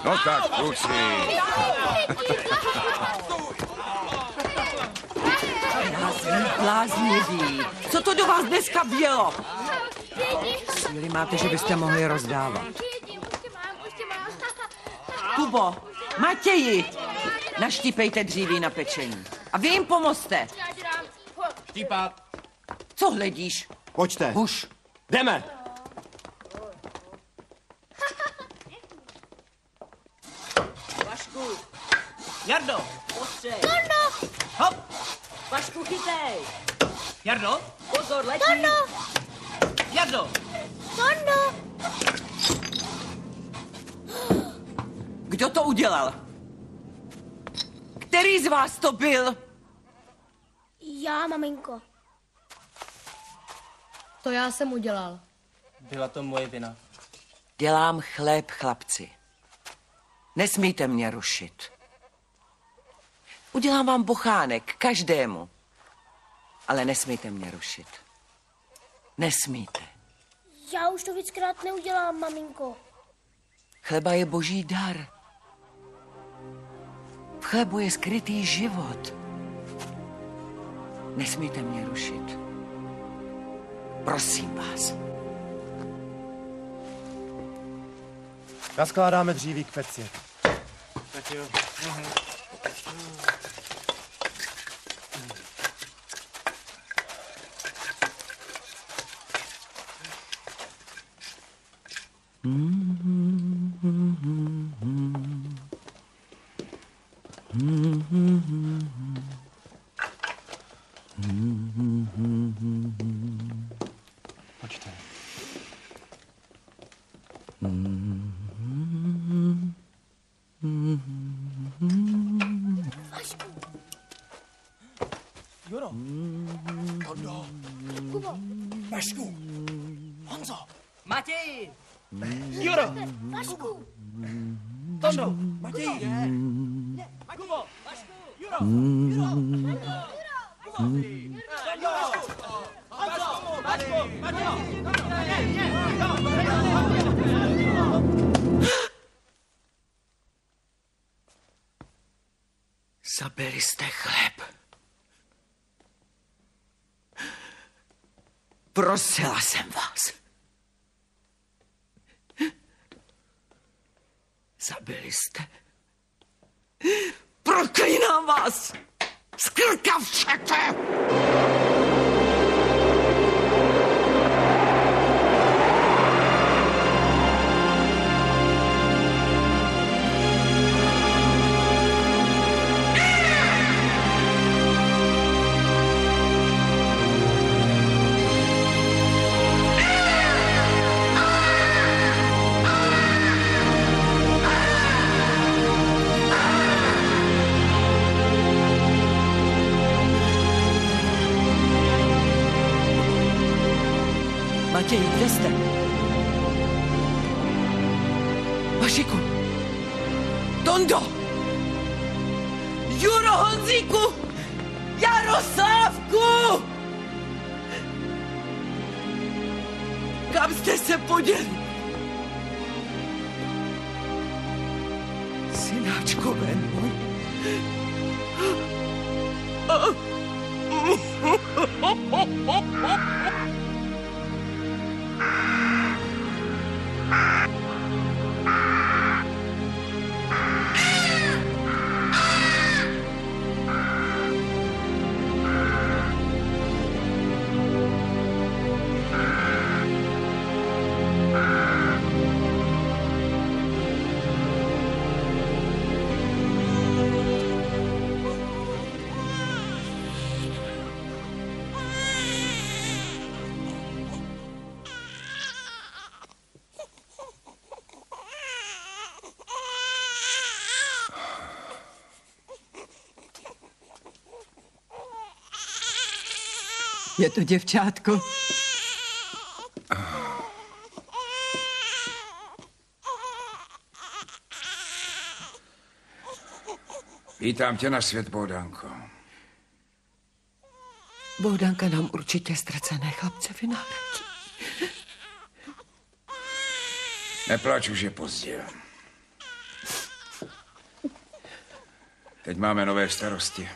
No tak, kluci. Bláznivý. Co to do vás dneska bylo? Síly máte, že byste mohli rozdávat. Kubo, Matěji, naštípejte dříví na pečení. A vy jim pomozte. Štípat. Co hledíš? Pojďte. Už. Jdeme. Vašku. Jardo, ostřej. Tondo. Hop. Vašku, chytej. Jardo. Pozor, letí. Tondo. Jardo. Tondo. Kdo to udělal? Který z vás to byl? Já, maminko. To já jsem udělal. Byla to moje vina. Dělám chléb, chlapci. Nesmíte mě rušit. Udělám vám bochánek, každému. Ale nesmíte mě rušit. Nesmíte. Já už to víckrát neudělám, maminko. Chleba je boží dar. V chlebu je skrytý život. Nesmíte mě rušit. Prosím vás. Naskládáme dříví k peci. Tak jo. Počkej. Juro. Tondo. Kubo. Vašku. Honzo. Matěj. Juro. Vašku. Tondo. Matěj. Kubo. Vašku. Juro. Juro. Zabili jste chléb. Prosila jsem vás. Zabili jste. Proklínám vás! Skrkavčete! Matěj, kde jste? Vašiku! Tondo! Juro, Honzíku! Jaroslávku! Kam jste se poděli? Synáčkové můj. Je to děvčátko. Vítám tě na svět, Bohdanko. Bohdanka nám určitě ztracené chlapce vynálečí. Neplač, už je pozdě. Teď máme nové starosti.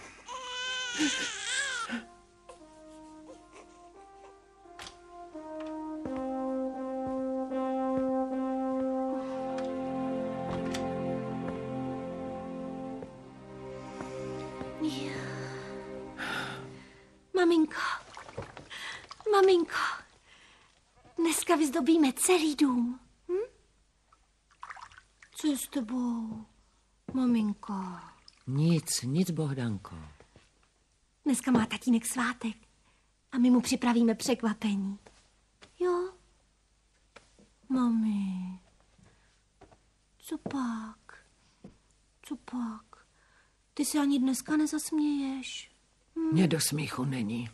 Maminko, dneska vyzdobíme celý dům. Co je s tebou, maminko? Nic, Bohdanko. Dneska má tatínek svátek a my mu připravíme překvapení. Jo? Mami, co pak? Ty se ani dneska nezasměješ. Mně do smíchu není.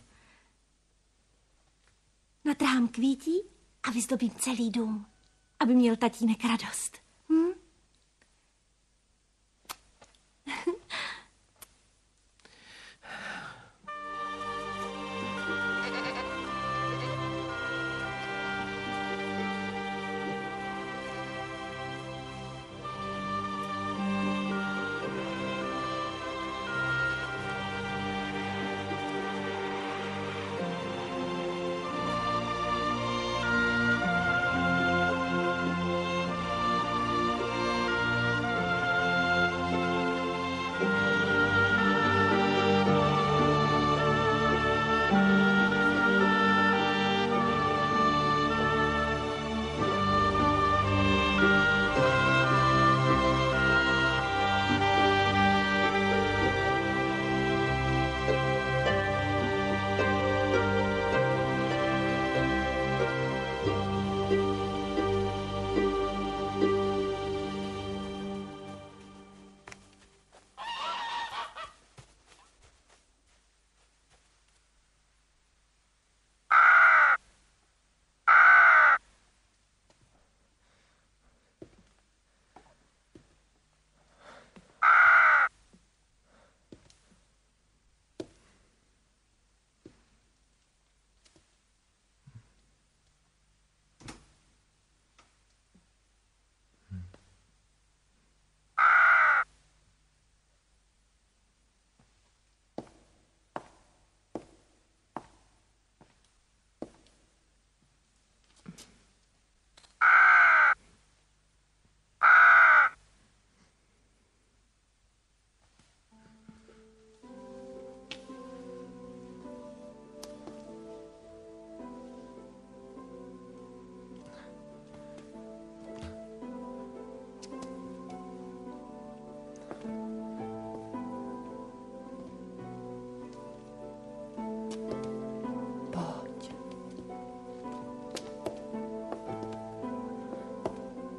Natrhám kvítí a vyzdobím celý dům, aby měl tatínek radost.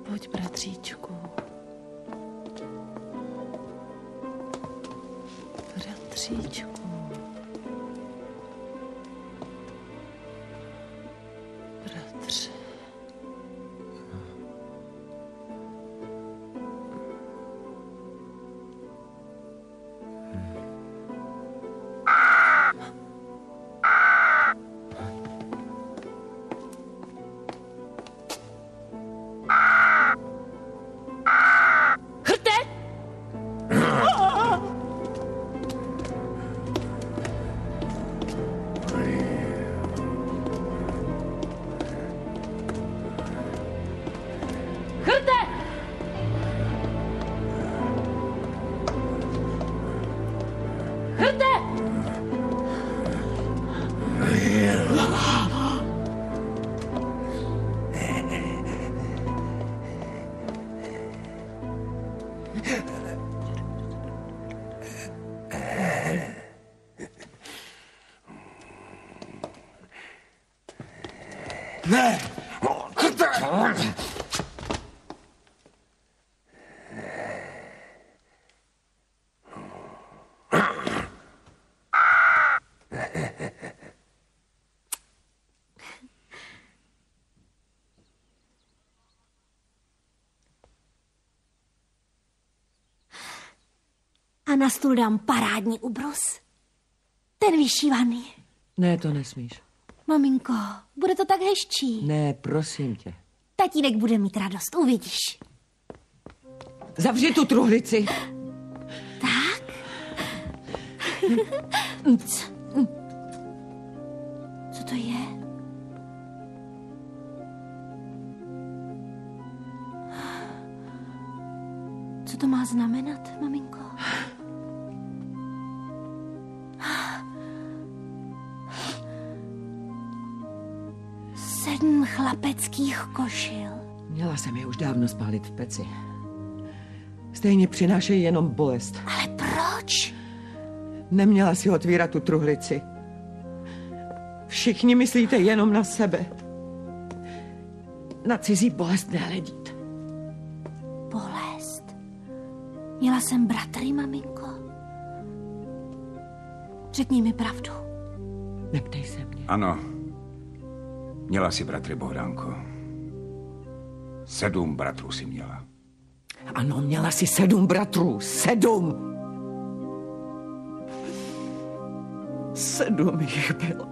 Pojď, bratříčku. Bratříčku. Bratře. Ne! A na stůl dám parádní ubrus. Ten vyšívaný. Ne, to nesmíš. Maminko, bude to tak hezčí. Ne, prosím tě. Tatínek bude mít radost, uvidíš. Zavři tu truhlici. Tak? Co to je? Co to má znamenat, maminko? Sedm chlapeckých košil. Měla jsem je už dávno spálit v peci. Stejně přinášejí jenom bolest. Ale proč? Neměla si otvírat tu truhlici. Všichni myslíte jenom na sebe. Na cizí bolest nehledíte. Bolest? Měla jsem bratry, maminko? Řekni mi pravdu. Neptej se mě. Ano. Měla si bratry, Bohdánko. 7 bratrů si měla. Ano, měla si 7 bratrů. 7! 7 jich bylo.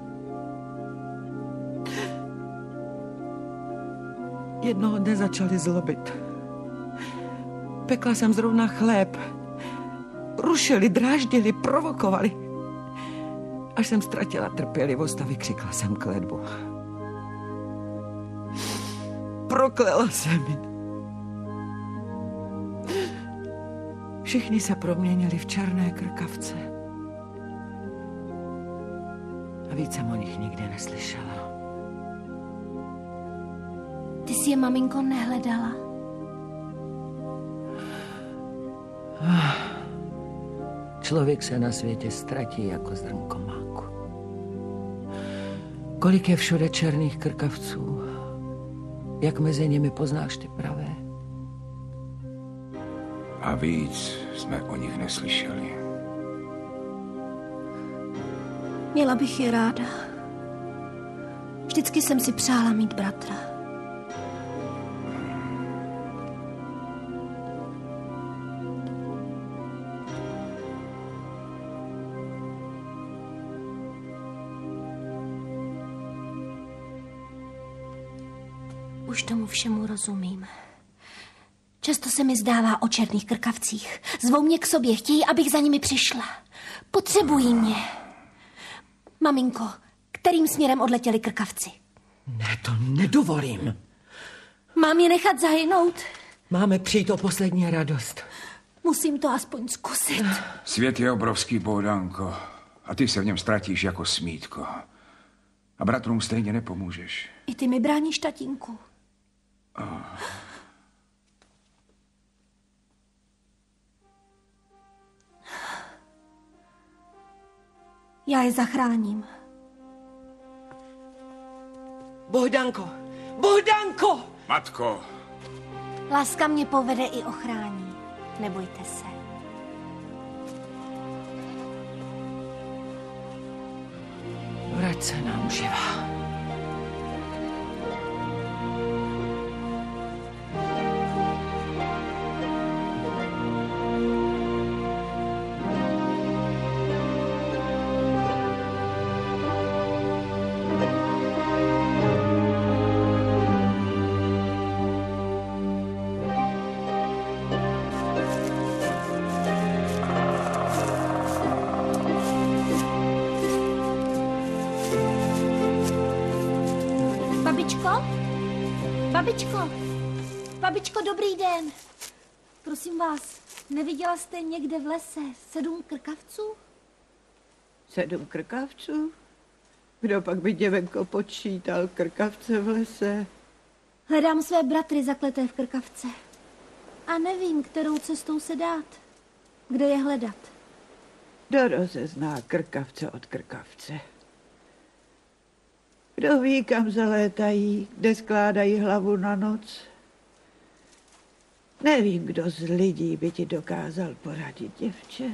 Jednoho dne začali zlobit. Pekla jsem zrovna chléb. Rušili, dráždili, provokovali. Až jsem ztratila trpělivost a vykřikla jsem kletbu. Proklela jsem ji. Všichni se proměnili v černé krkavce. A víc jsem o nich nikdy neslyšela. Ty jsi je, maminko, nehledala? Člověk se na světě ztratí jako zrnko máku. Kolik je všude černých krkavců, jak mezi nimi poznáš ty pravé? A víc jsme o nich neslyšeli. Měla bych je ráda. Vždycky jsem si přála mít bratra. Už tomu všemu rozumím. Často se mi zdává o černých krkavcích. Zvou mě k sobě, chtějí, abych za nimi přišla. Potřebují mě. Maminko, kterým směrem odletěli krkavci? Ne, to nedovolím. Mám je nechat zahynout? Máme přijít o poslední radost. Musím to aspoň zkusit. Svět je obrovský, Bohdánko. A ty se v něm ztratíš jako smítko. A bratrům stejně nepomůžeš. I ty mi bráníš, tatínku. Já je zachráním. Bohdanko! Bohdanko! Matko! Láska mě povede i ochrání. Nebojte se. Vrať se nám živá. Babičko, dobrý den. Prosím vás, neviděla jste někde v lese 7 krkavců? 7 krkavců? Kdo pak by, děvenko, počítal krkavce v lese? Hledám své bratry zakleté v krkavce. A nevím, kterou cestou se dát. Kde je hledat? Kdo rozezná krkavce od krkavce? Kdo ví, kam zalétají, kde skládají hlavu na noc? Nevím, kdo z lidí by ti dokázal poradit, děvče.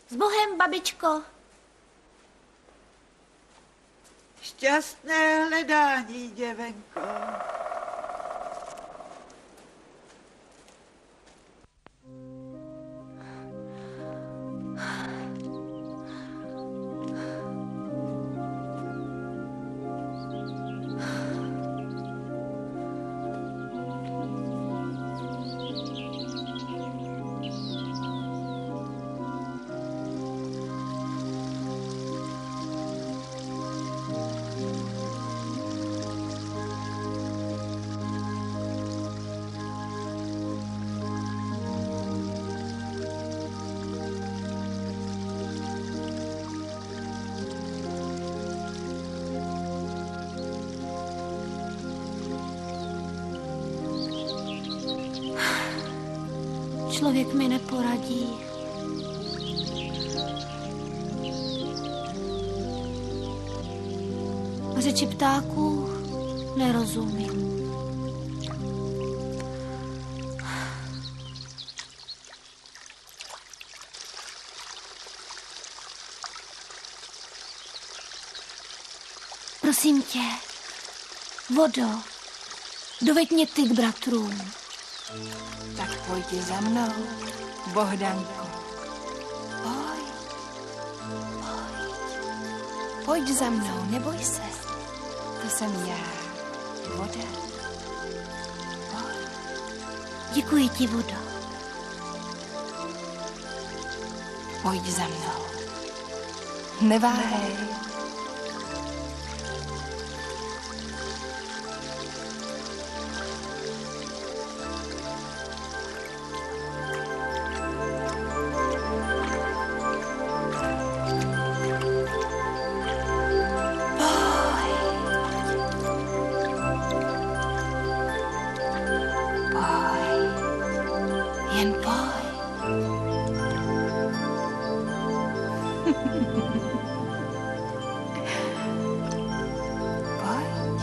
S Bohem, babičko. Šťastné hledání, děvenko. člověk mi neporadí. Řeči ptáků nerozumím. Prosím tě, vodo, doveď mě ty k bratrům. Tak pojď za mnou, Bohdanko. Pojď. Pojď za mnou, neboj se. To jsem já, voda. Pojď. Děkuji ti, vodo. Pojď za mnou. Neváhej. Jen pojď. Pojď.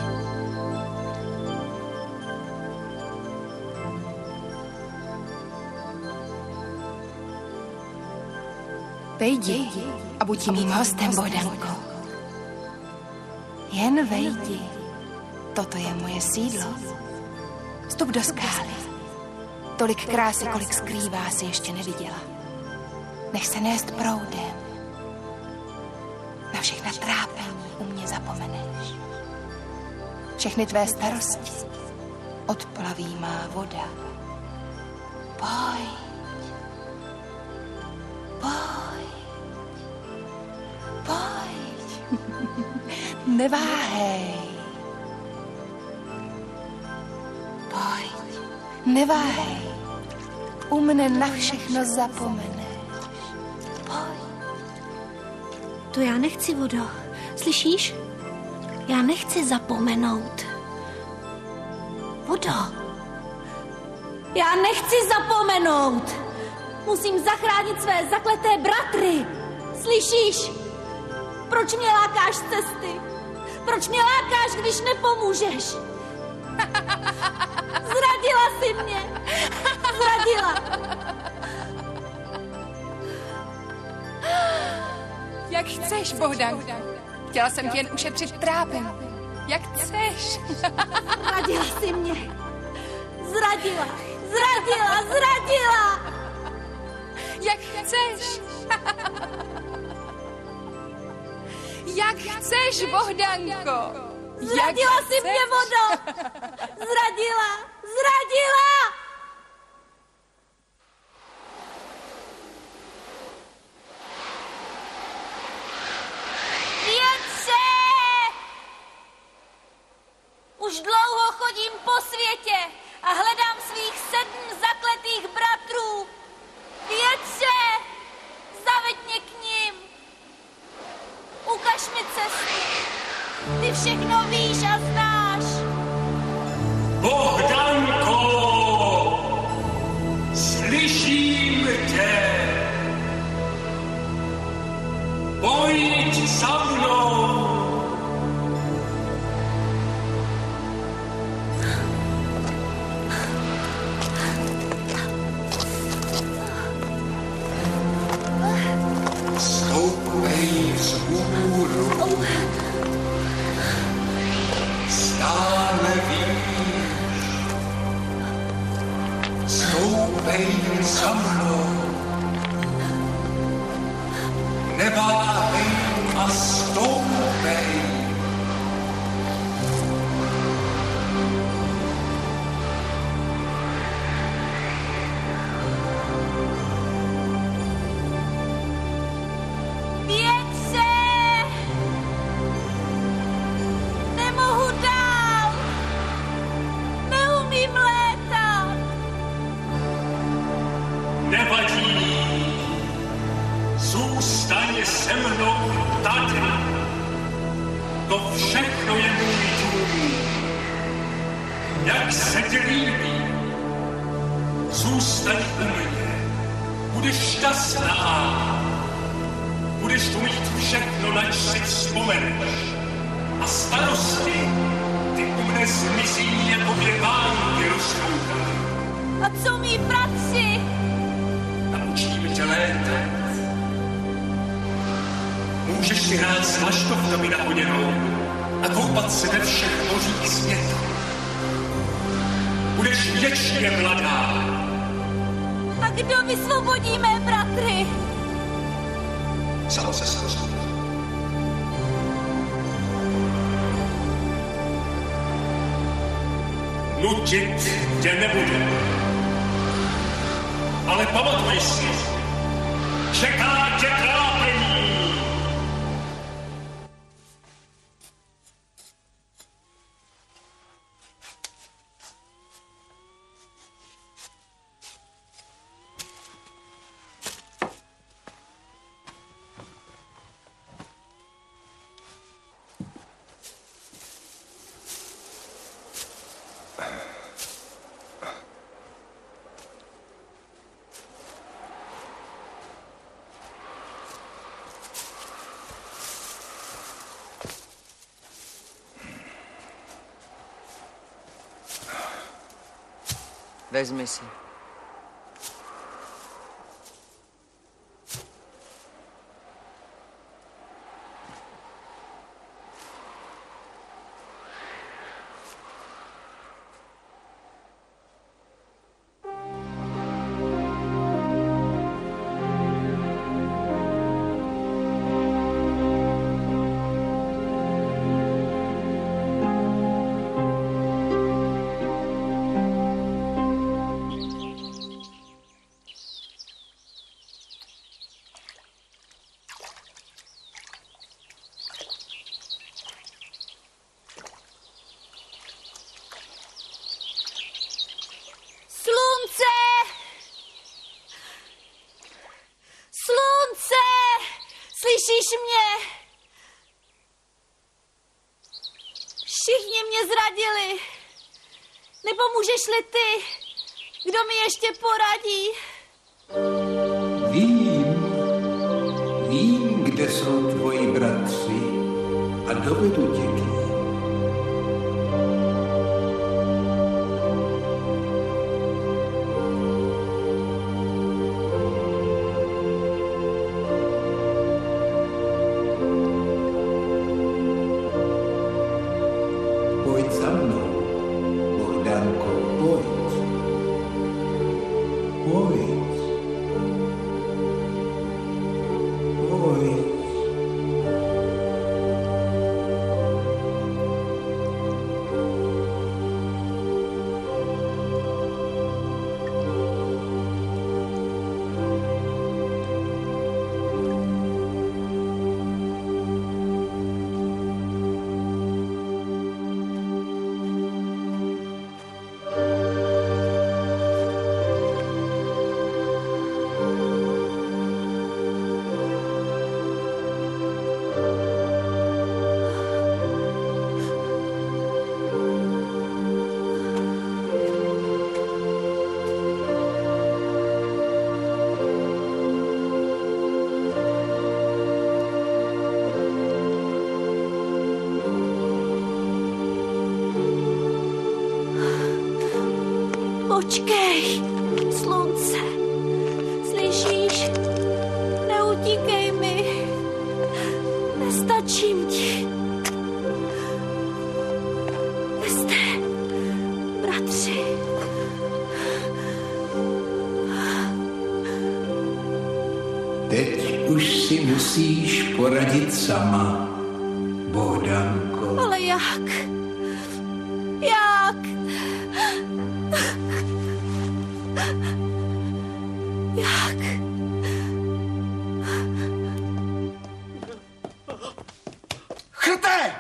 Vejdi a buď mým hostem, Bohdanko. Jen vejdi. Toto je moje sídlo. Vstup do skály. Tolik krásy, kolik skrývá, si ještě neviděla. Nech se nést proudem. Na všechna trápení u mě zapomeneš. Všechny tvé starosti odplaví má voda. Pojď. Pojď. Pojď. Neváhej. Pojď. Neváhej. U mne na všechno zapomeneš. Pojď. To já nechci, vodo. Slyšíš? Já nechci zapomenout. Vodo. Já nechci zapomenout. Musím zachránit své zakleté bratry. Slyšíš? Proč mě lákáš z cesty? Proč mě lákáš, když nepomůžeš? Zradila jsi mě. Zradila. Jak chceš, Bohdanko. Chtěla jsem ti jen ušetřit trápení. Jak chceš. Zradila jsi mě. Zradila. Zradila. Zradila. Jak chceš. Jak chceš, Bohdanko. Zradila jsi mě, vodo. Zradila. Zradila. Větře! Už dlouho chodím po světě a hledám svých 7 zakletých bratrů. Větře! Zaveď mě k nim. Ukaž mi cestu. Ty všechno víš a znáš. Bohdanko! Slyším tě! Pojď za mnou! Stoupej vzhůru. Stále víš. Stoupej za mnou. Neváhej a stoupej. Větře! Nemohu dál! Neumím létat! Nevadí. Zůstaň se mnou tady. To všechno je můj dům. Jak se ti líbí, zůstaň u mě. Budeš šťastná. Budeš tu mít všechno, nač si vzpomeneš. A starosti ty u mne zmizí jako věvánky rozkoukaly. A co mý bratři? Naučíme tě létat. Můžeš si hrát s laštovkami nahoděnou a koupat se ve všech mořích světa. Budeš věčně mladá. A kdo vysvobodí mé bratry? Samo se zkusí. Nutit tě nebudu. Ale pamatuj si, čeká tě trápení. Vezmi si. Slyšíš mě? Všichni mě zradili. Nepomůžeš-li ty? Kdo mi ještě poradí? Vím, kde jsou tvoji bratři a dovedu tě k nim. Pojď za mnou, Bohdánko, pojď. Pojď. Pojď. Počkej, slunce. Slyšíš? Neutíkej mi. Nestačím ti. Vy jste, bratři. Teď už si musíš poradit sama, Bohdánko. Ale jak? Jak? Jak? Chrte!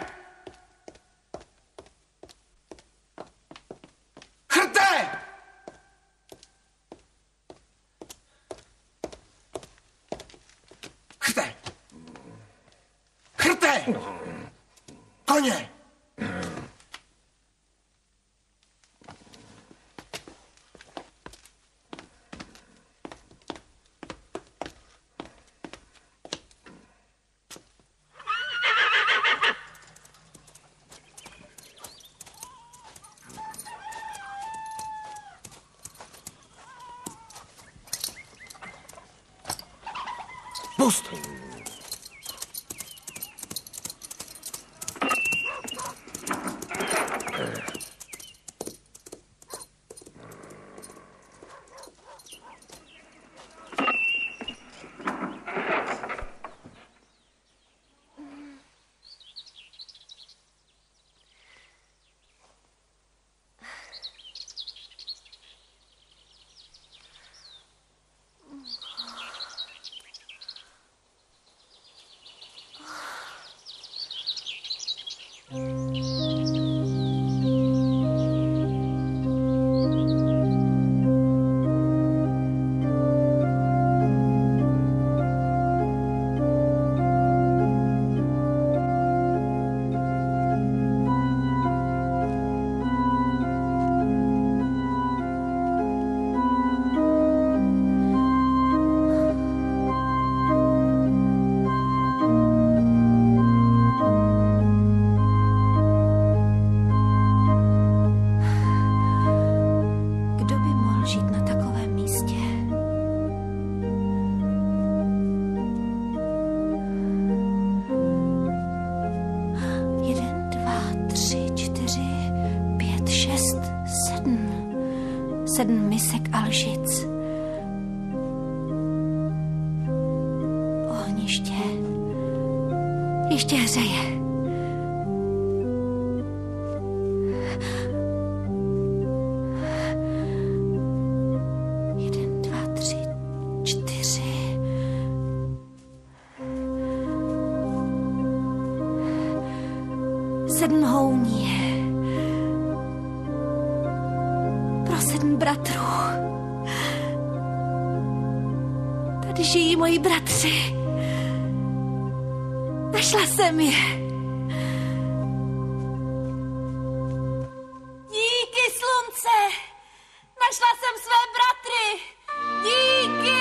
Chrte! Chrte! Chrte! Koně! Pust! Sedm misek alžic. Ohniště ještě hřeje. Jeden, dva, tři, čtyři. Sedm houní. Pro 7 bratrů. Tady žijí moji bratři. Našla jsem je. Díky, slunce. Našla jsem své bratry. Díky.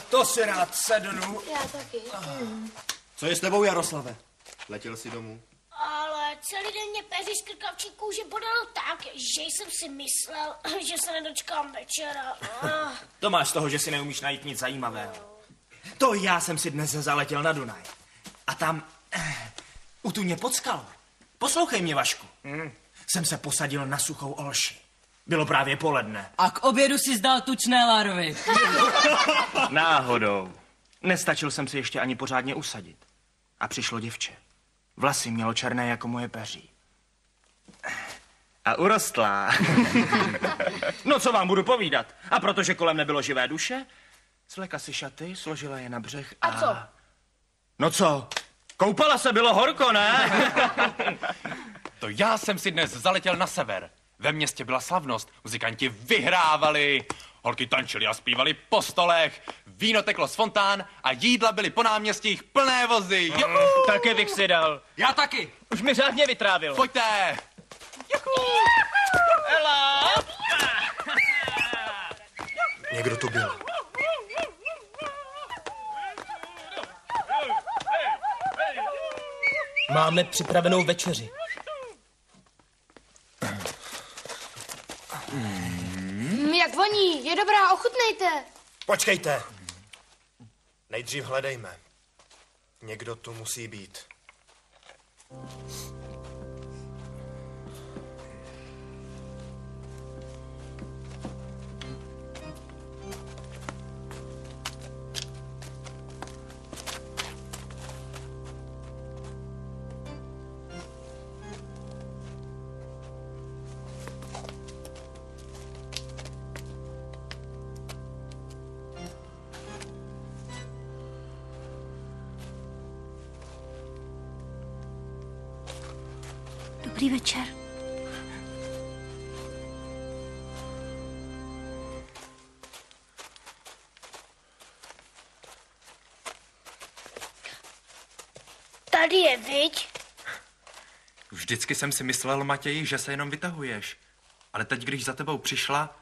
To si rád sednu. Já taky. Co je s tebou, Jaroslave? Letěl jsi domů? Ale celý den mě peří z krkavčí kůže bodalo tak, že jsem si myslel, že se nedočkám večera. To máš z toho, že si neumíš najít nic zajímavého. To já jsem si dnes zaletěl na Dunaj. A tam, u Tuně pod skalou. Poslouchej mě, Vašku. Jsem se posadil na suchou olši. Bylo právě poledne. A k obědu si zdal tučné larvy. Náhodou. Nestačil jsem si ještě ani pořádně usadit. A přišlo děvče. Vlasy mělo černé jako moje peří. A urostlá. No, co vám budu povídat? A protože kolem nebylo živé duše, svlékla si šaty, složila je na břeh a... A co? No co? Koupala se, bylo horko, ne? To já jsem si dnes zaletěl na sever. Ve městě byla slavnost, muzikanti vyhrávali, holky tančily a zpívali po stolech, víno teklo z fontán a jídla byly po náměstích plné vozy. Taky bych si dal. Já taky. Už mi řádně vytrávil. Pojďte. Ela. Někdo tu byl. Máme připravenou večeři. Jak voní, je dobrá, ochutnejte. Počkejte. Nejdřív hledejme. Někdo tu musí být. Dobrý večer. Tady je, viď? Vždycky jsem si myslel, Matěji, že se jenom vytahuješ. Ale teď, když za tebou přišla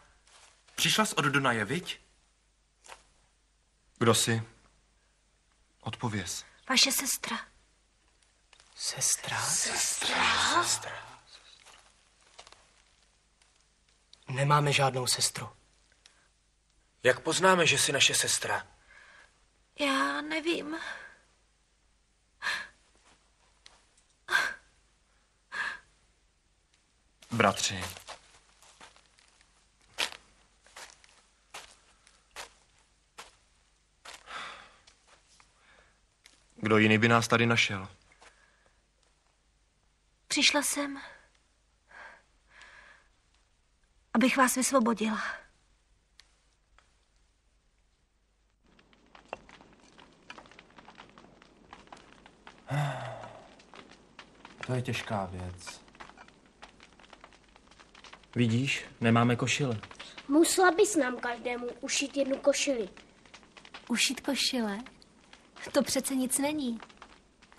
jsi od Dunaje, viď? Kdo jsi? Odpověz. Vaše sestra. Sestra? Nemáme žádnou sestru. Jak poznáme, že jsi naše sestra? Já nevím. Bratři. Kdo jiný by nás tady našel? Přišla jsem, abych vás vysvobodila. To je těžká věc. Vidíš, nemáme košile. Musela bys nám každému ušít jednu košili. Ušít košile? To přece nic není.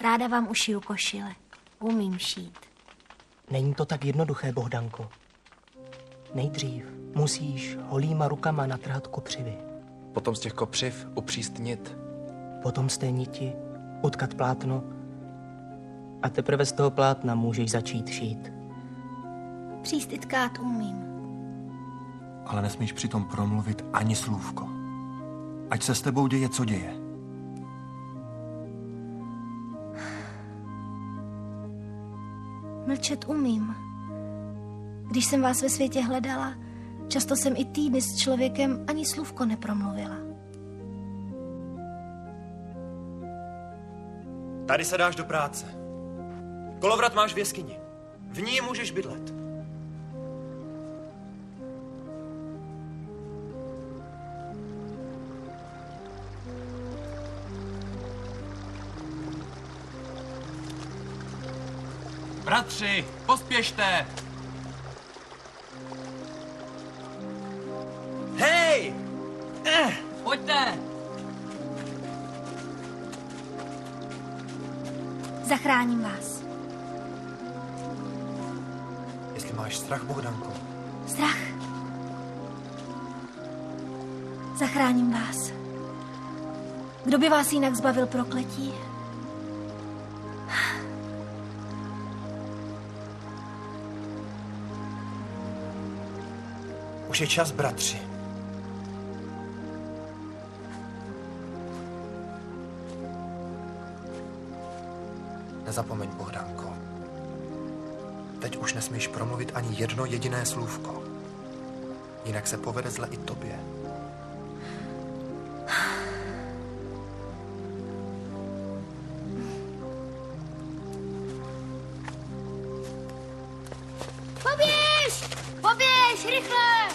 Ráda vám ušiju košile. Umím šít. Není to tak jednoduché, Bohdanko. Nejdřív musíš holýma rukama natrhat kopřivy. Potom z těch kopřiv upřístnit. Potom z té niti utkat plátno a teprve z toho plátna můžeš začít šít. Příst i tkát umím. Ale nesmíš přitom promluvit ani slůvko. Ať se s tebou děje, co děje. Mlčet umím. Když jsem vás ve světě hledala, často jsem i týdny s člověkem ani slůvko nepromluvila. Tady se dáš do práce. Kolovrat máš v jeskyni. V ní můžeš bydlet. Bratři, pospěšte! Hej! Pojďte! Zachráním vás. Jestli máš strach, Bohdanko. Strach. Zachráním vás. Kdo by vás jinak zbavil prokletí? Už je čas, bratři. Nezapomeň, Bohdanko. Teď už nesmíš promluvit ani jedno jediné slůvko. Jinak se povede zle i tobě. Poběž, rychle!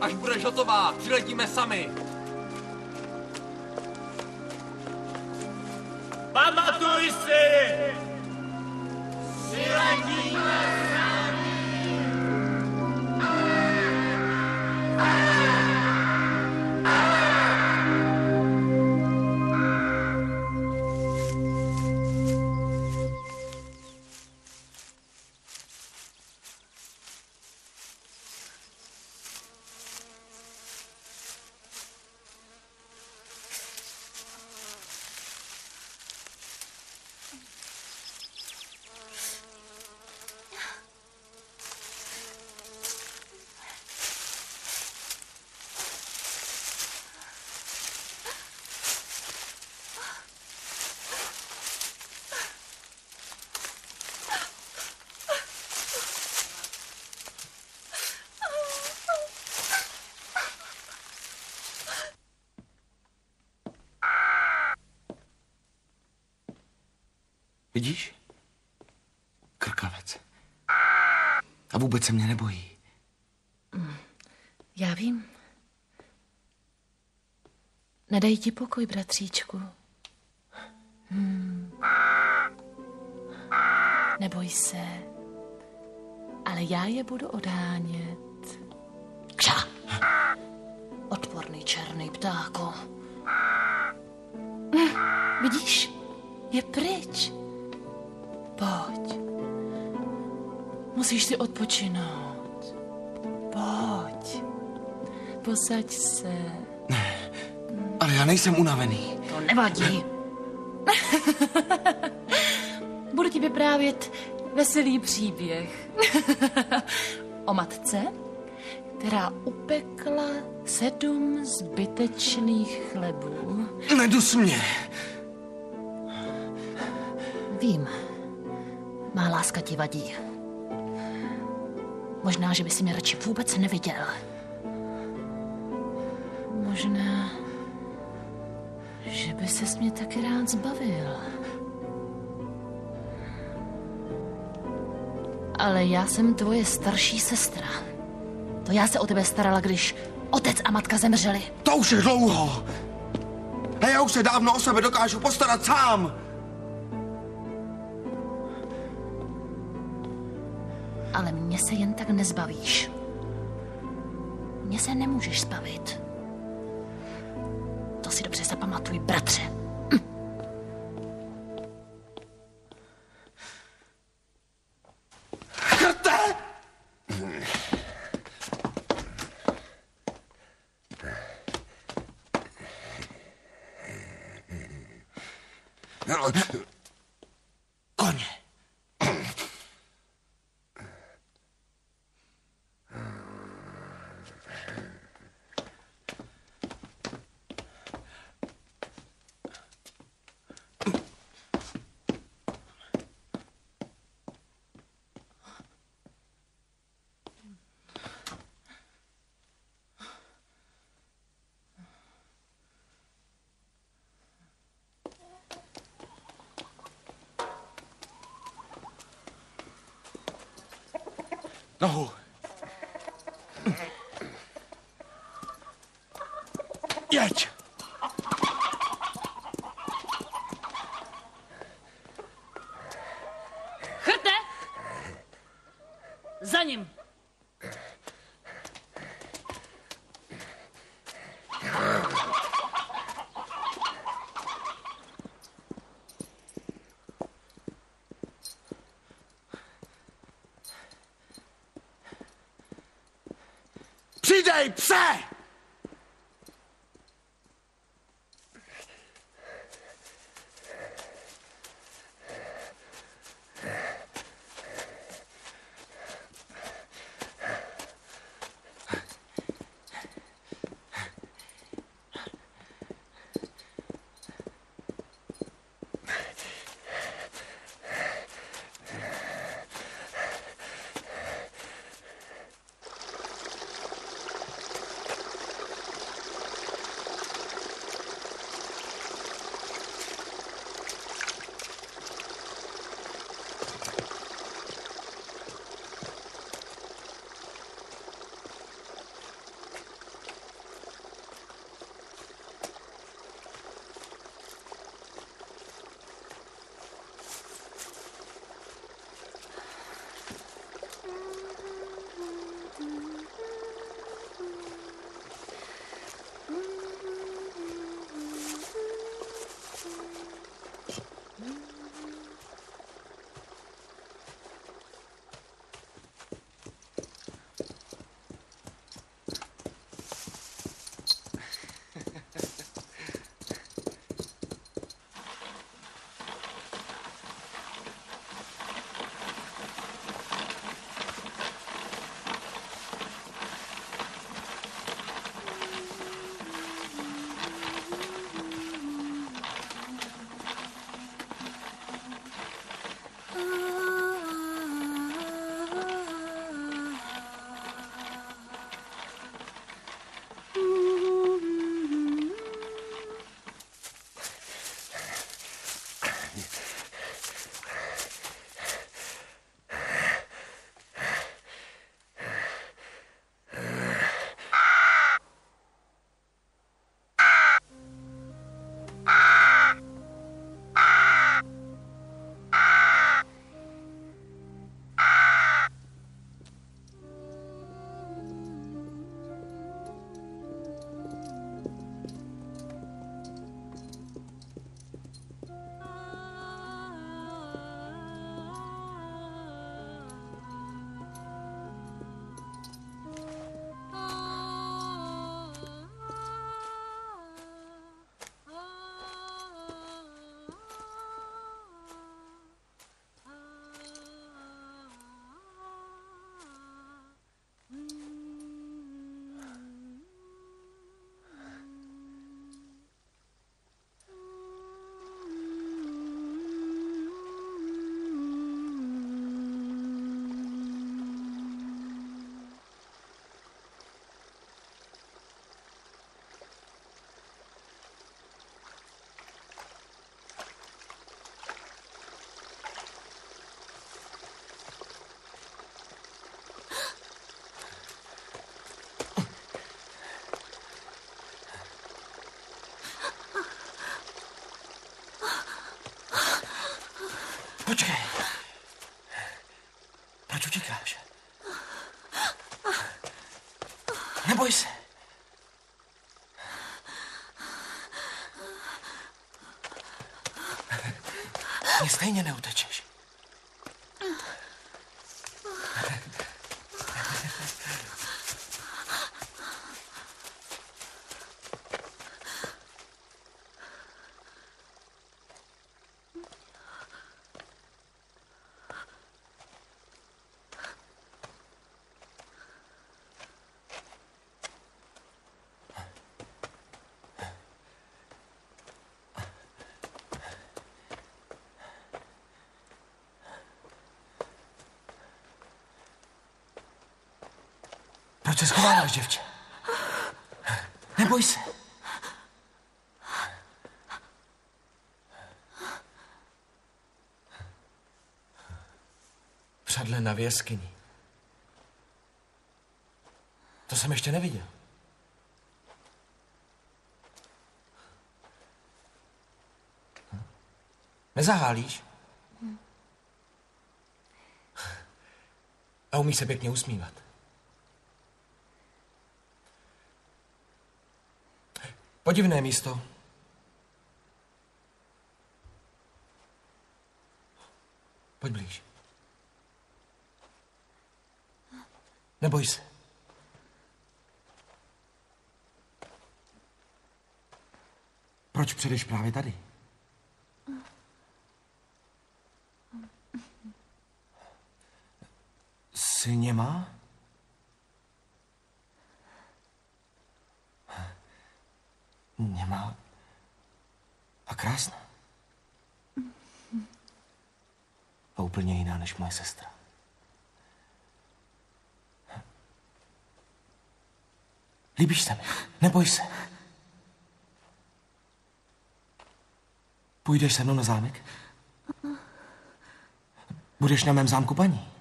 Až budeš hotová, přiletíme sami. Pamatuj si! Přiletíme Vidíš? Krkavec. A vůbec se mě nebojí. Já vím. Nedej ti pokoj, bratříčku. Neboj se. Ale já je budu odhánět. Kša! Odporný černý ptáko. Vidíš? Je pryč. Pojď. Musíš si odpočinout. Pojď. Posaď se. Ale já nejsem unavený. To nevadí. Budu ti vyprávět veselý příběh. O matce, která upekla 7 zbytečných chlebů. Nedus mě. Vím. Má láska ti vadí. Možná, že by si mě radši vůbec neviděl. Možná, že by ses mě taky rád zbavil. Ale já jsem tvoje starší sestra. To já se o tebe starala, když otec a matka zemřeli. To už je dlouho. A já už se dávno o sebe dokážu postarat sám. Ale mě se jen tak nezbavíš. Mě se nemůžeš zbavit. To si dobře zapamatuj, bratře. Chrte! Koně. Nohu. Jeď. Chrte! Za ním. Přidej, pse! Počkej. Proč utíkáš? Neboj se. Mě stejně neutečeš. Proč se schováváš, děvče? Neboj se. Přadlena v jeskyni. To jsem ještě neviděl. Nezahálíš? A umíš se pěkně usmívat. Podivné místo. Pojď blíž. Neboj se. Proč přijdeš právě tady? Jsi němá? Němá a krásná. A úplně jiná než moje sestra. Líbíš se mi? Neboj se. Půjdeš se mnou na zámek? Budeš na mém zámku paní?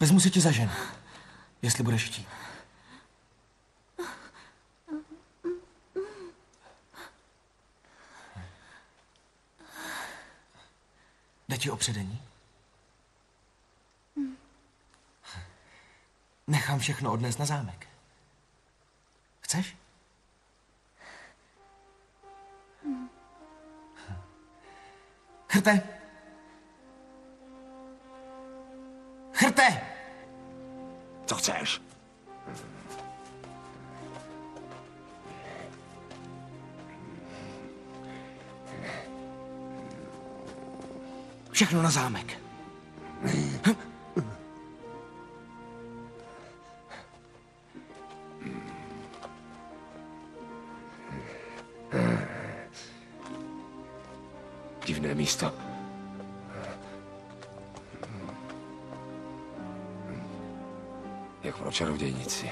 Vezmu si tě za ženu, jestli budeš chtít. Jde ti o předení? Nechám všechno odnést na zámek. Chceš? Chrte! Chrte! Co chceš? Všechno na zámek. Divné místo. Jak pro čarodějnici.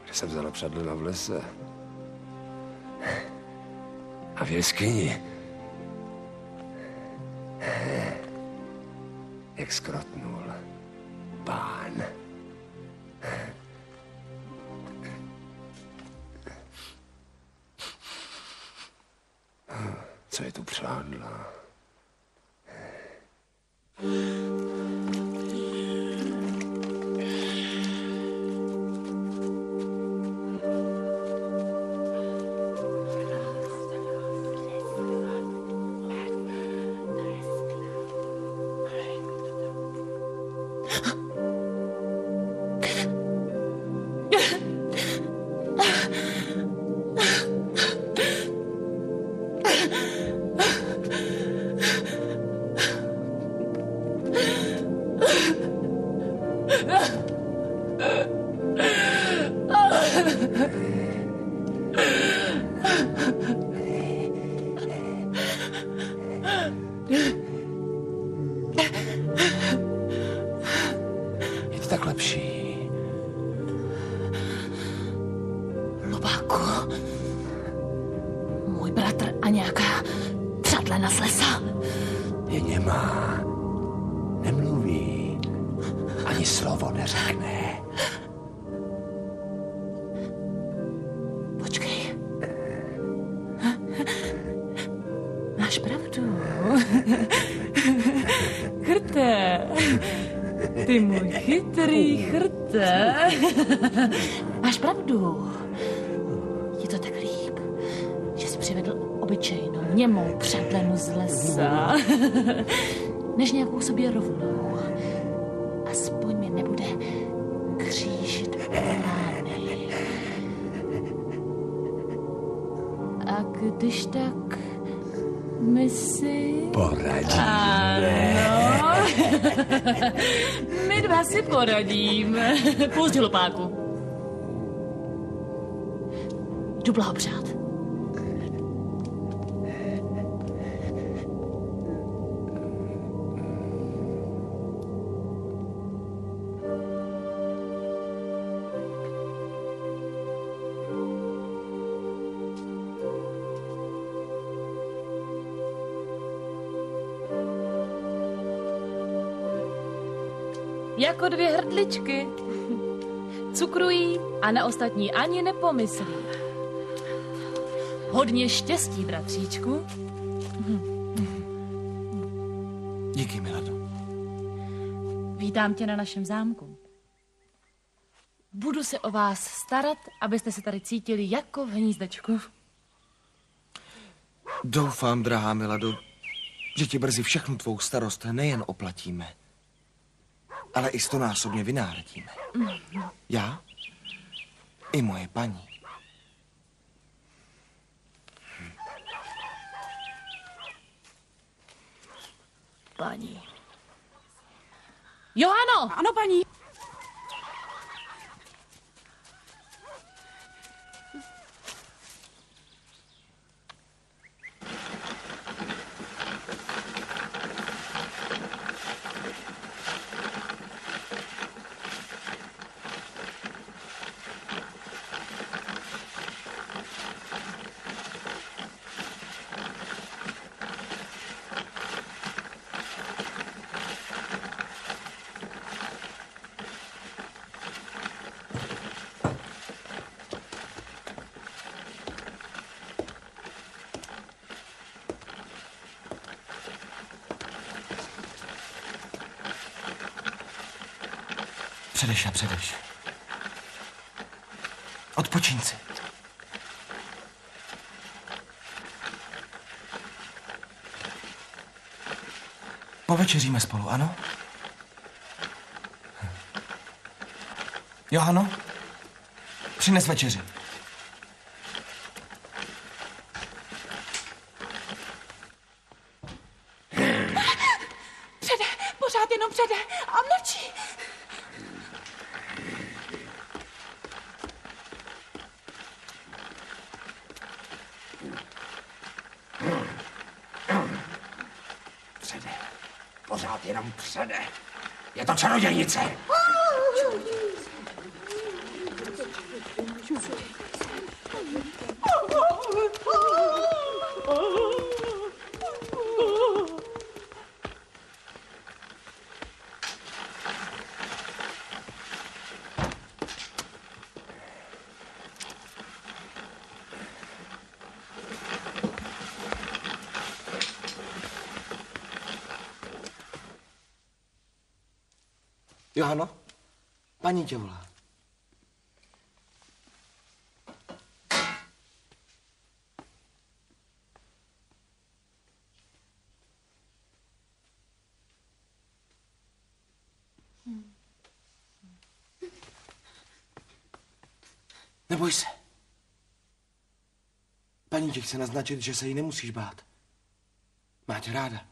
Kde jsem vzala přadlena v lese. A v jeskyni. Jak skrotnul pán. Co je tu přádla? Je to tak lepší. Lubáku, můj bratr a nějaká přadlena z lesa. Je němá. Nemluví. Ani slovo neřekne. Máš pravdu. Chrte. Ty můj chytrý chrte. Máš pravdu. Je to tak líp, že jsi přivedl obyčejnou němou přádlenu z lesa. Než nějakou sobě rovnou. Aspoň mi nebude křížit plány. A když tak my si... Poradíme. Ano. My dva si poradíme. Pouzdě lopáku. Jdu blahopřát. Jako 2 hrdličky. Cukrují a na ostatní ani nepomyslí. Hodně štěstí, bratříčku. Díky, Milado. Vítám tě na našem zámku. Budu se o vás starat, abyste se tady cítili jako v hnízdečku. Doufám, drahá Milado, že ti brzy všechnu tvou starost nejen oplatíme, ale i 100násobně vynahradíme. Já i moje paní. Paní. Johano! Ano, paní. Předeš a předeš. Odpočiň si. Povečeříme spolu, ano? Johano, přines večeři. Přede, pořád jenom přede a mlčí. Přede. Pořád jenom přede. Je to čarodějnice. Johano, paní tě volá. Neboj se. Paní ti chce naznačit, že se jí nemusíš bát. Má tě ráda.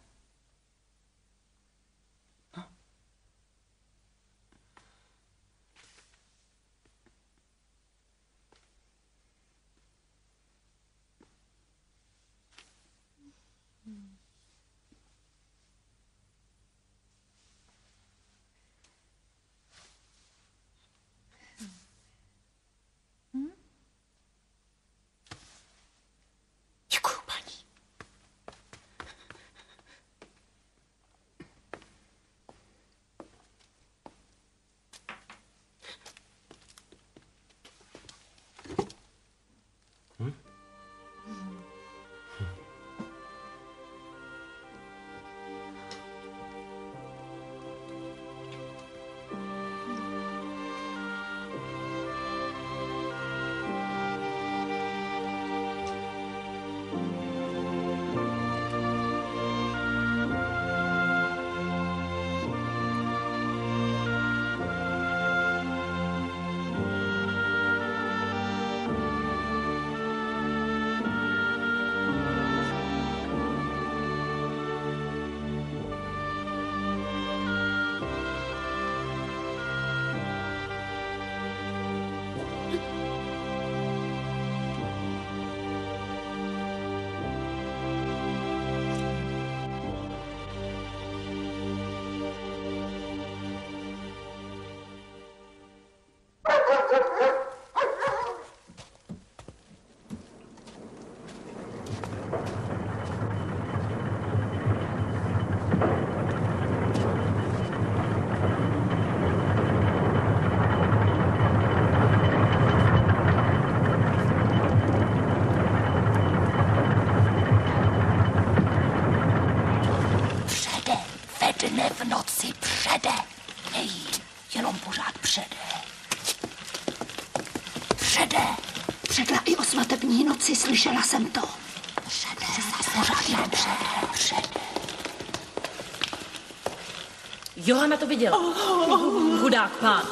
Přede. Nejí, jenom pořád přede. Přede. Předla i o svatební noci, slyšela jsem to. Přede. Pořád jenom přede. Johana to viděla. Chudák pán.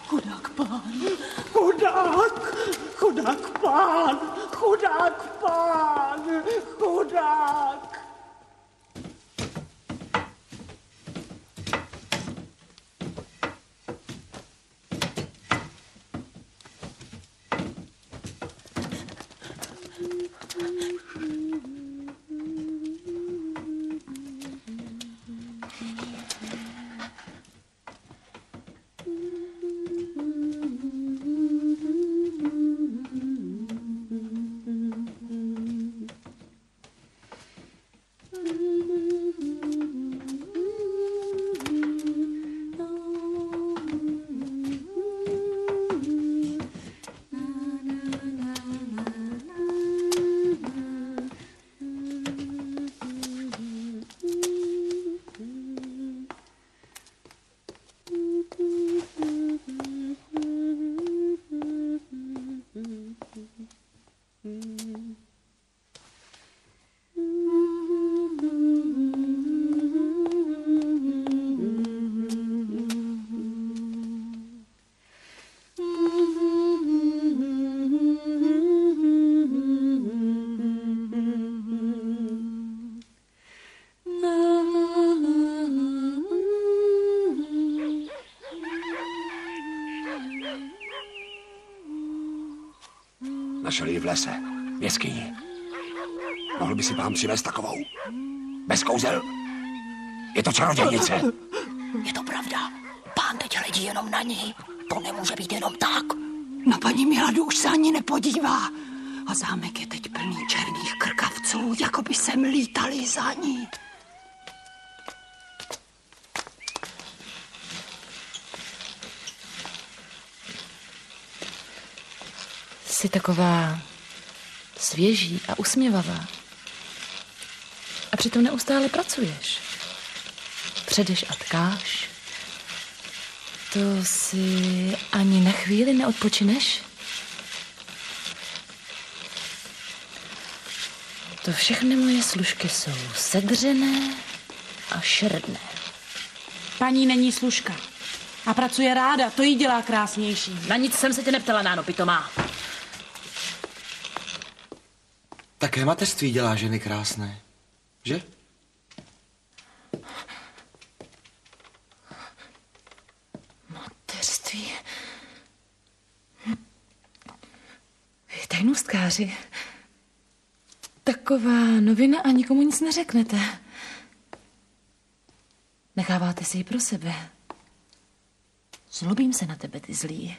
Chudák pán. Chudák pán. Chudák pán. Chudák pán. Chudák. Našel ji v lese, v jeskyni. Mohl by si pán přivést takovou? Bez kouzel? Je to čarodějnice. Je to pravda. Pán teď hledí jenom na ní. To nemůže být jenom tak. Na paní Miladu už se ani nepodívá. A zámek je teď plný černých krkavců, jako by sem lítali za ní. Jsi taková svěží a usměvavá. A přitom neustále pracuješ. Předeš a tkáš. To si ani na chvíli neodpočineš? To všechny moje služky jsou sedřené a šeredné. Paní není služka. A pracuje ráda, to jí dělá krásnější. Na nic jsem se tě neptala, Náno, pitomá. Také mateřství dělá ženy krásné, že? Mateřství. Vy tajnůstkáři. Taková novina a nikomu nic neřeknete. Necháváte si ji pro sebe. Zlobím se na tebe, ty zlý.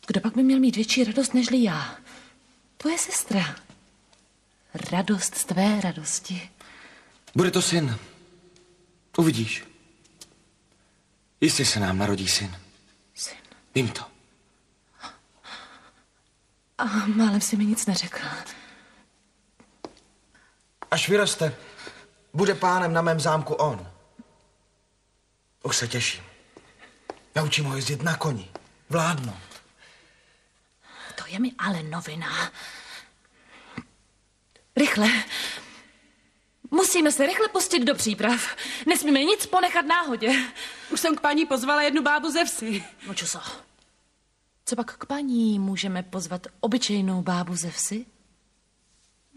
Kdo pak by měl mít větší radost nežli já? Tvoje sestra. Radost z tvé radosti. Bude to syn. Uvidíš. Jistě se nám narodí syn. Syn. Vím to. A málem si mi nic neřekl. Až vyroste, bude pánem na mém zámku on. Už se těším. Naučím ho jezdit na koni, vládnout. To je mi ale novina. Rychle. Musíme se rychle pustit do příprav. Nesmíme nic ponechat náhodě. Už jsem k paní pozvala jednu bábu ze vsi. No čo so? Co pak k paní můžeme pozvat obyčejnou bábu ze vsi?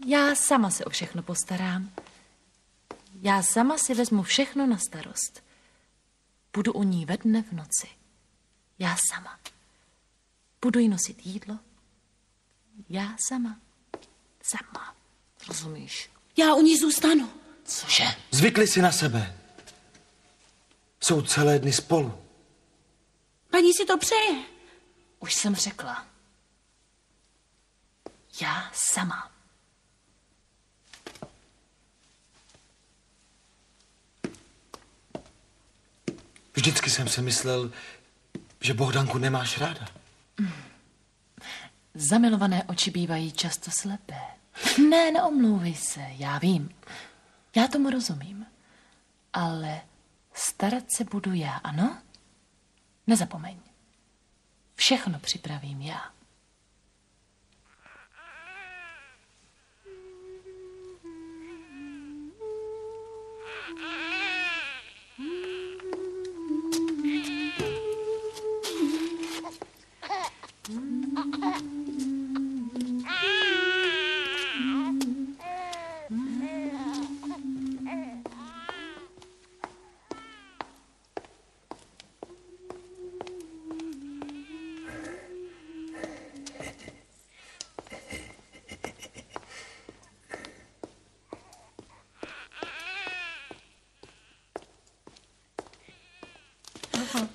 Já sama se o všechno postarám. Já sama si vezmu všechno na starost. Budu u ní ve dne v noci. Já sama. Budu jí nosit jídlo. Já sama. Sama. Rozumíš? Já u ní zůstanu. Cože? Zvykli si na sebe. Jsou celé dny spolu. Paní si to přeje. Už jsem řekla. Já sama. Vždycky jsem si myslel, že Bohdanku nemáš ráda. Zamilované oči bývají často slepé. Ne, neomlouvej se, já vím. Já tomu rozumím. Ale starat se budu já, ano? Nezapomeň. Všechno připravím já.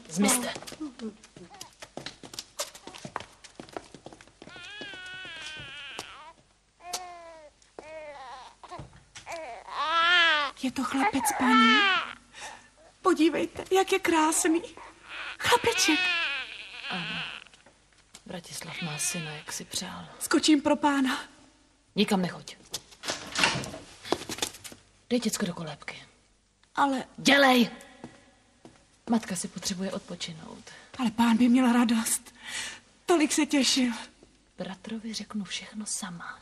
Zmizte. Je to chlapec, paní. Podívejte, jak je krásný. Chlapeček. Ano. Vratislav má syna, jak si přál. Skočím pro pána. Nikam nechoď. Dej děcko do kolébky. Ale... Dělej! Matka si potřebuje odpočinout. Ale pán by měl radost. Tolik se těšil. Bratrovi řeknu všechno sama.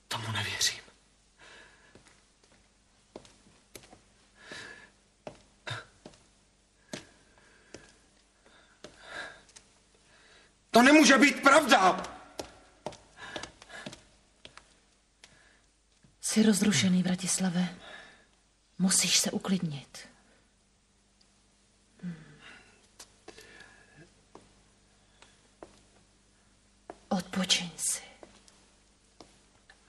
Tomu nevěřím. To nemůže být pravda! Jsi rozrušený, Vratislave. Musíš se uklidnit. Odpočiň si.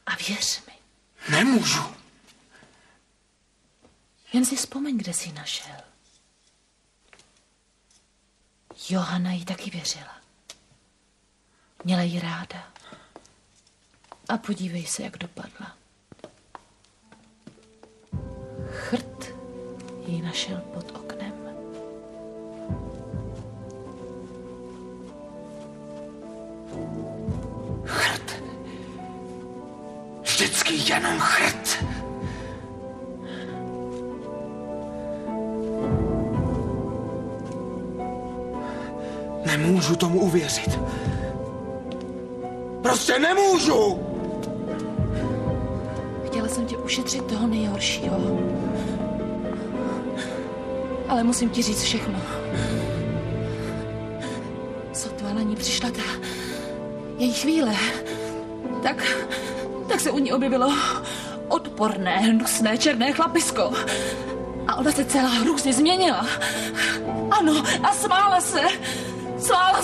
A věř mi. Nemůžu. Jen si vzpomeň, kde jsi našel. Johana jí taky věřila. Měla jí ráda. A podívej se, jak dopadla. Chrt jí našel pod oknem. Chrt. Vždycky jenom chrt. Nemůžu tomu uvěřit. Prostě nemůžu! Chtěla jsem tě ušetřit toho nejhoršího. Ale musím ti říct všechno. Sotva na ní přišla ta její chvíle, tak se u ní objevilo odporné, hnusné, černé chlapisko. A ona se celá hrůzně změnila. Ano, a smála se. Smála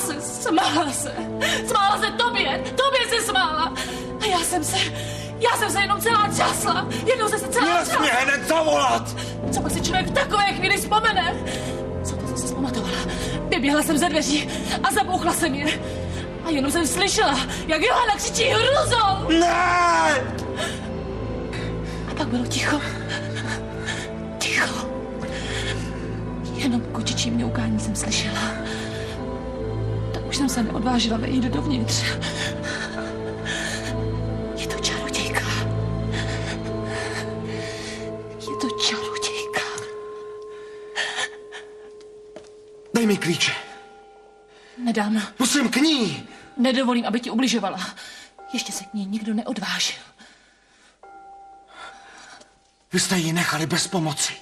se tobě se smála. A já jsem se jenom celá třásla. Jednou jsem se celá třásla. Měl jsi mě hned zavolat. Co pak si člověk v takové chvíli vzpomene? Co to se zpamatovala? Vyběhla jsem ze dveří a zabouchla jsem je. A jenom jsem slyšela, jak Johana křičí hrůzou. Ne! A pak bylo ticho. Ticho. Jenom kočičí mňoukání jsem slyšela. Tak už jsem se neodvážila vejít dovnitř. Je to čarodějka. Je to čarodějka. Dej mi klíče. Nedám. Musím k ní. Nedovolím, aby ti ubližovala. Ještě se k ní nikdo neodvážil. Vy jste ji nechali bez pomoci.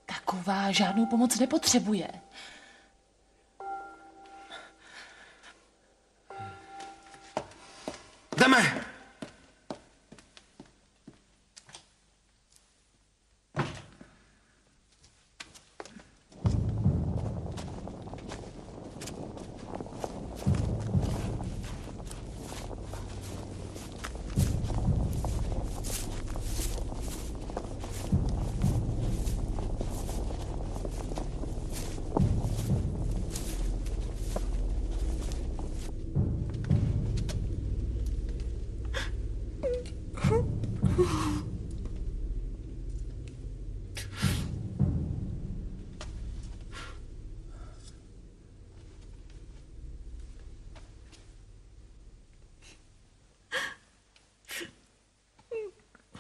Taková žádnou pomoc nepotřebuje. Jdeme!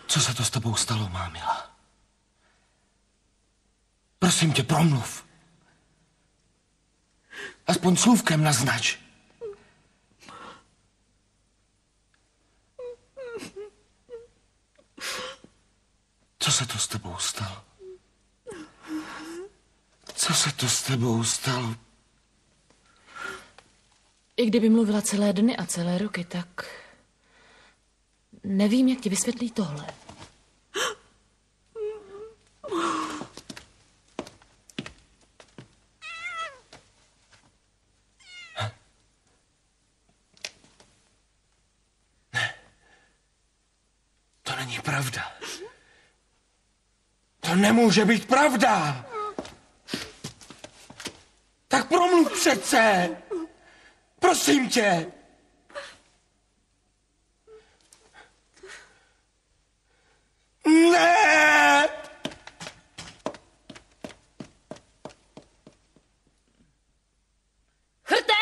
Co se to s tebou stalo, má milá? Prosím tě, promluv. Aspoň slůvkem naznač. Co se to s tebou stalo? Co se to s tebou stalo? I kdyby mluvila celé dny a celé roky, tak nevím, jak ti vysvětlí tohle. To není pravda. To nemůže být pravda. Tak promluv přece. Prosím tě. Ne! Chrte!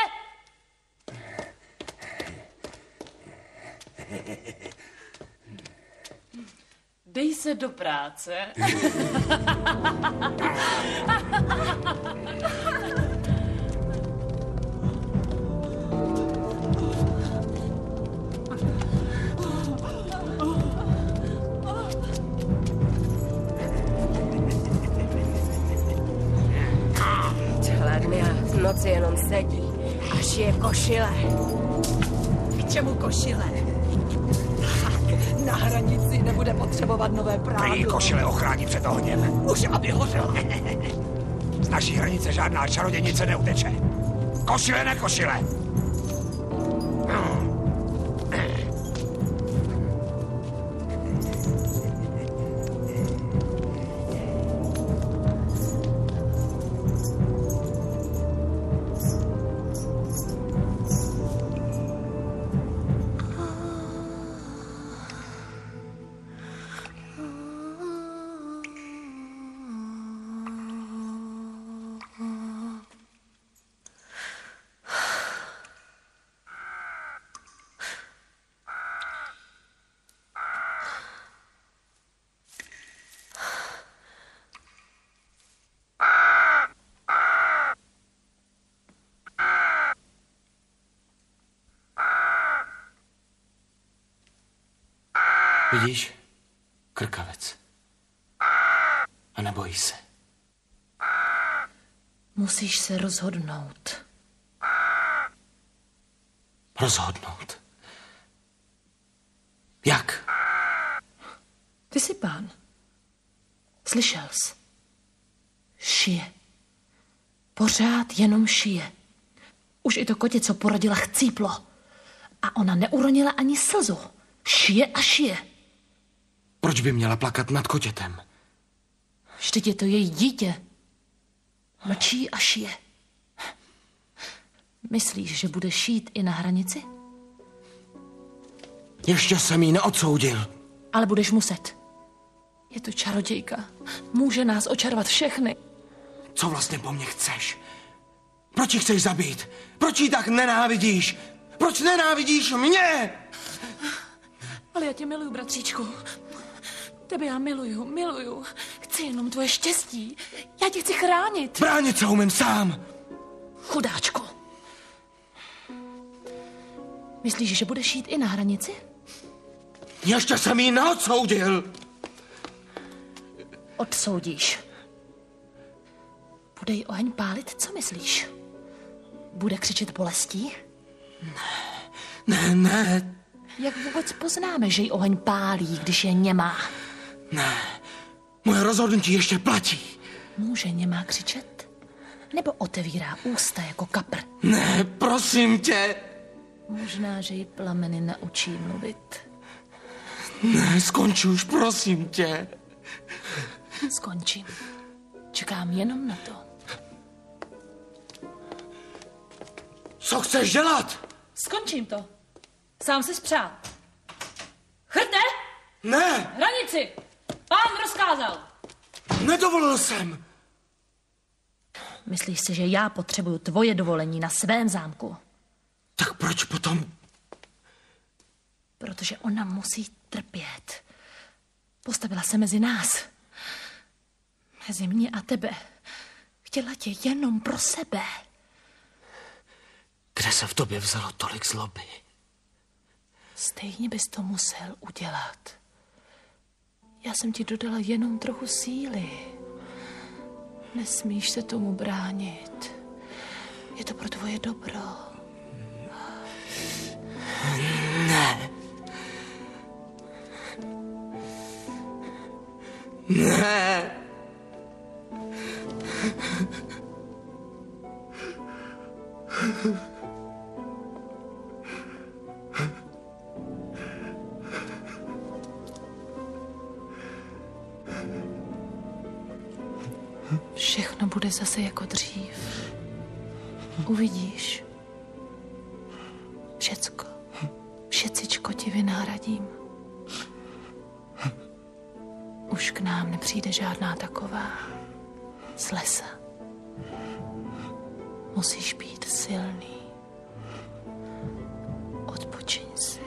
Dej se do práce. Celé dny a noci jenom sedí a šije košile. K čemu košile? Na hranici nebude potřebovat nové prádlo. Prý košile ochrání před ohněm. Už aby hořela. Z naší hranice žádná čarodějnice neuteče. Košile, ne košile. Vidíš? Krkavec. A nebojí se. Musíš se rozhodnout. Rozhodnout. Jak? Ty jsi pán. Slyšel jsi? Šije. Pořád jenom šije. Už i to kotě, co porodila, chcíplo. A ona neuronila ani slzu. Šije a šije. Proč by měla plakat nad kotětem? Vždyť je to její dítě. Mlčí a šije. Myslíš, že bude šít i na hranici? Ještě jsem jí neodsoudil. Ale budeš muset. Je to čarodějka. Může nás očarovat všechny. Co vlastně po mně chceš? Proč ji chceš zabít? Proč ji tak nenávidíš? Proč nenávidíš mě? Ale já tě miluju, bratříčku. Tebe já miluju. Chci jenom tvoje štěstí. Já tě chci chránit. Bránit se umím sám. Chudáčku. Myslíš, že budeš jít i na hranici? Ještě jsem jí neodsoudil. Odsoudíš. Bude jí oheň pálit, co myslíš? Bude křičet bolestí? Ne. Jak vůbec poznáme, že jí oheň pálí, když je němá? Ne, moje rozhodnutí ještě platí. Může němá křičet? Nebo otevírá ústa jako kapr? Ne, prosím tě. Možná, že jí plameny naučí mluvit. Ne, skonči už, prosím tě. Skončím. Čekám jenom na to. Co chceš dělat? Skončím to. Sám si spřát. Chrte! Ne! Hranici! Pán rozkázal. Nedovolil jsem. Myslíš si, že já potřebuju tvoje dovolení na svém zámku? Tak proč potom? Protože ona musí trpět. Postavila se mezi nás. Mezi mě a tebe. Chtěla tě jenom pro sebe. Kde se v tobě vzalo tolik zloby? Stejně bys to musel udělat. Já jsem ti dodala jenom trochu síly. Nesmíš se tomu bránit. Je to pro tvoje dobro. Ne. Ne. Všechno bude zase jako dřív. Uvidíš. Všecko. Všecičko ti vynáradím. Už k nám nepřijde žádná taková z lesa. Musíš být silný. Odpočiň si.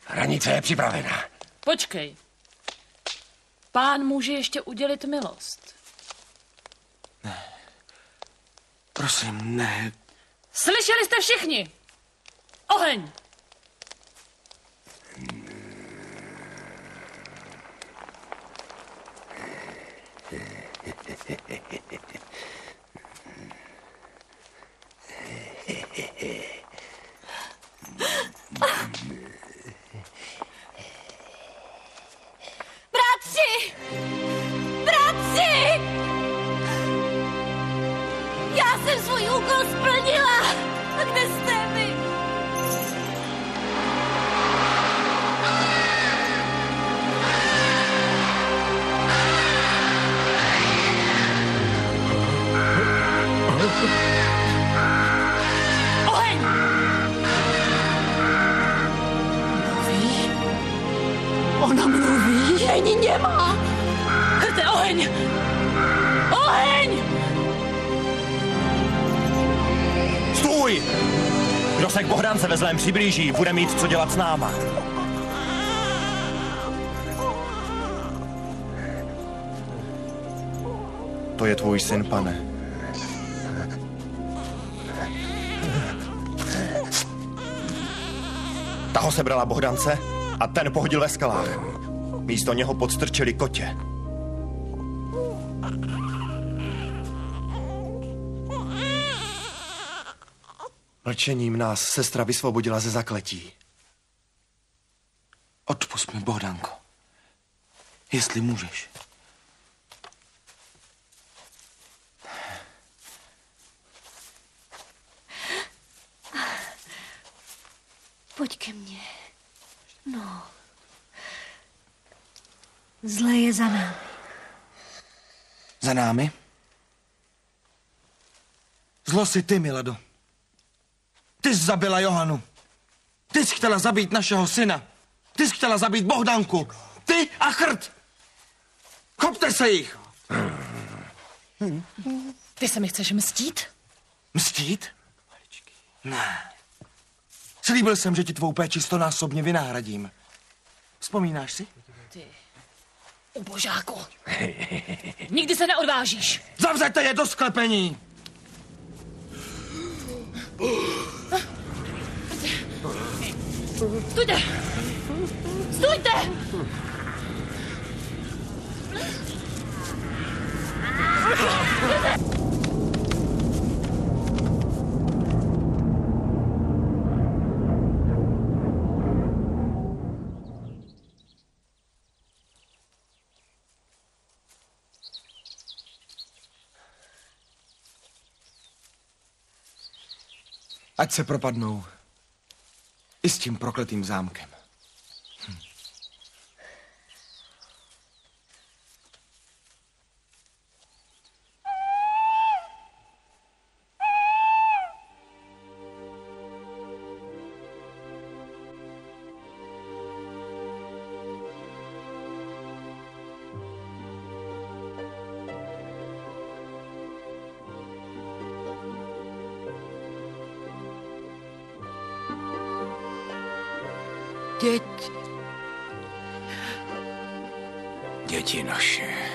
Hranice je připravena. Počkej. Pán může ještě udělit milost. Ne. Prosím, ne. Slyšeli jste všichni? Oheň! Bratři! Bratři! Já jsem svůj úkol splnila! A kde jste vy? Oheň! Mluví? Ona mluví? Není němá! Hrte oheň! Oheň! Stůj! Kdo se k Bohdance ve zlém přiblíží, bude mít co dělat s náma. To je tvůj syn, pane. Ta ho sebrala Bohdance a ten pohodil ve skalách. Místo něho podstrčili kotě. Mlčením nás sestra vysvobodila ze zakletí. Odpusť mi, Bohdanko. Jestli můžeš. Pojď ke mně. No. Zlé je za námi. Za námi? Zlo si ty, Milado. Ty jsi zabila Johanu. Ty jsi chtěla zabít našeho syna. Ty jsi chtěla zabít Bohdanku. Ty a Chrt. Chopte se jich! Ty se mi chceš mstít? Mstít? Ne. Slíbil jsem, že ti tvou péči 100násobně vynahradím. Vzpomínáš si? Ty ubožáku. Nikdy se neodvážíš. Zavřete je do sklepení! Stůjte! Stůjte! Ať se propadnou i s tím prokletým zámkem. Děti naše.